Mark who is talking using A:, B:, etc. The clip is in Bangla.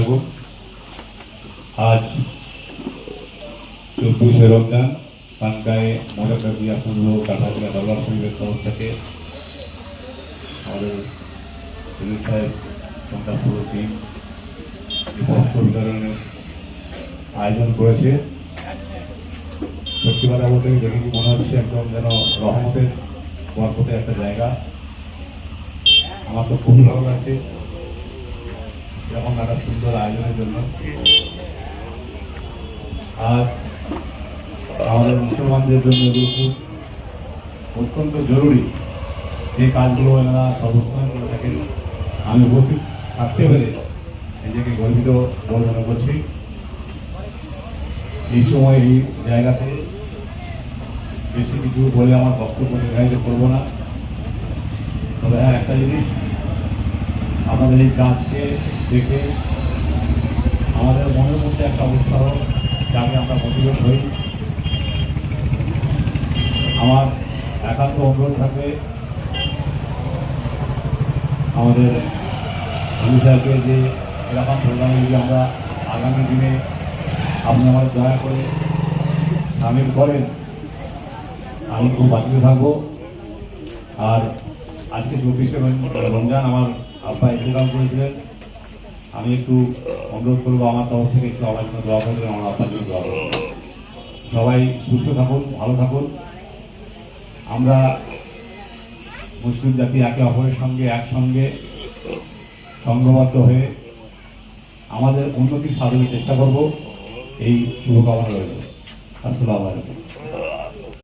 A: থাকুন। আজ 24শে রমজান, পানগাঁয়ে মোজাকাবিয়া পূর্ব কাঠালিয়া দরবার শরীফের তরফ থেকে আমাদের সুনীল সাহেব সন্ধ্যা পুরো টিম বস্ত্র বিতরণের আয়োজন করেছে। সত্যি কথা বলতে দেখে কি মনে হচ্ছে একদম যেন রহমতের বরকতের একটা জায়গা। আমার তো খুবই ভালো লাগছে এরকম একটা সুন্দর আয়োজনের জন্য। আর আমাদের মুসলমানদের জন্য খুব অত্যন্ত জরুরি যে কাজগুলো এনারা সর্বক্ষণ করে থাকেন। আমি উপস্থিত থাকতে পেরে নিজেকে গর্বিত বলে মনে করছি। এই সময় এই জায়গাতে বেশি কিছু বলে আমার বক্তব্য নির্ধারিত করবো না, তবে হ্যাঁ একটা জিনিস, আমাদের এই কাজকে দেখে আমাদের মনের মধ্যে একটা উৎসাহ যাকে আমরা মোটিভেট হই। আমার একান্ত অনুরোধ থাকবে আমাদের সাহেবকে যে এরকম প্রোগ্রামে যদি আমরা আগামী দিনে আপনি আমাদের দয়া করে সামিল করেন, আমি খুব বাঁচিত থাকবো। আর আজকে 24শে রমজান আমার আব্বা ইন্তেকাল করেছিলেন, আমি একটু অনুরোধ করবো আমার তরফ থেকে একটু আমার জন্য দোয়া করবেন, আমার আব্বার জন্য দোয়া করবেন। সবাই সুস্থ থাকুন, ভালো থাকুন। আমরা মুসলিম জাতি একে অপরের সঙ্গে একসঙ্গে সংঘবদ্ধ হয়ে আমাদের উন্নতি সাধনের চেষ্টা করব, এই শুভকামনা রয়েছে। আসসালামু আলাইকুম।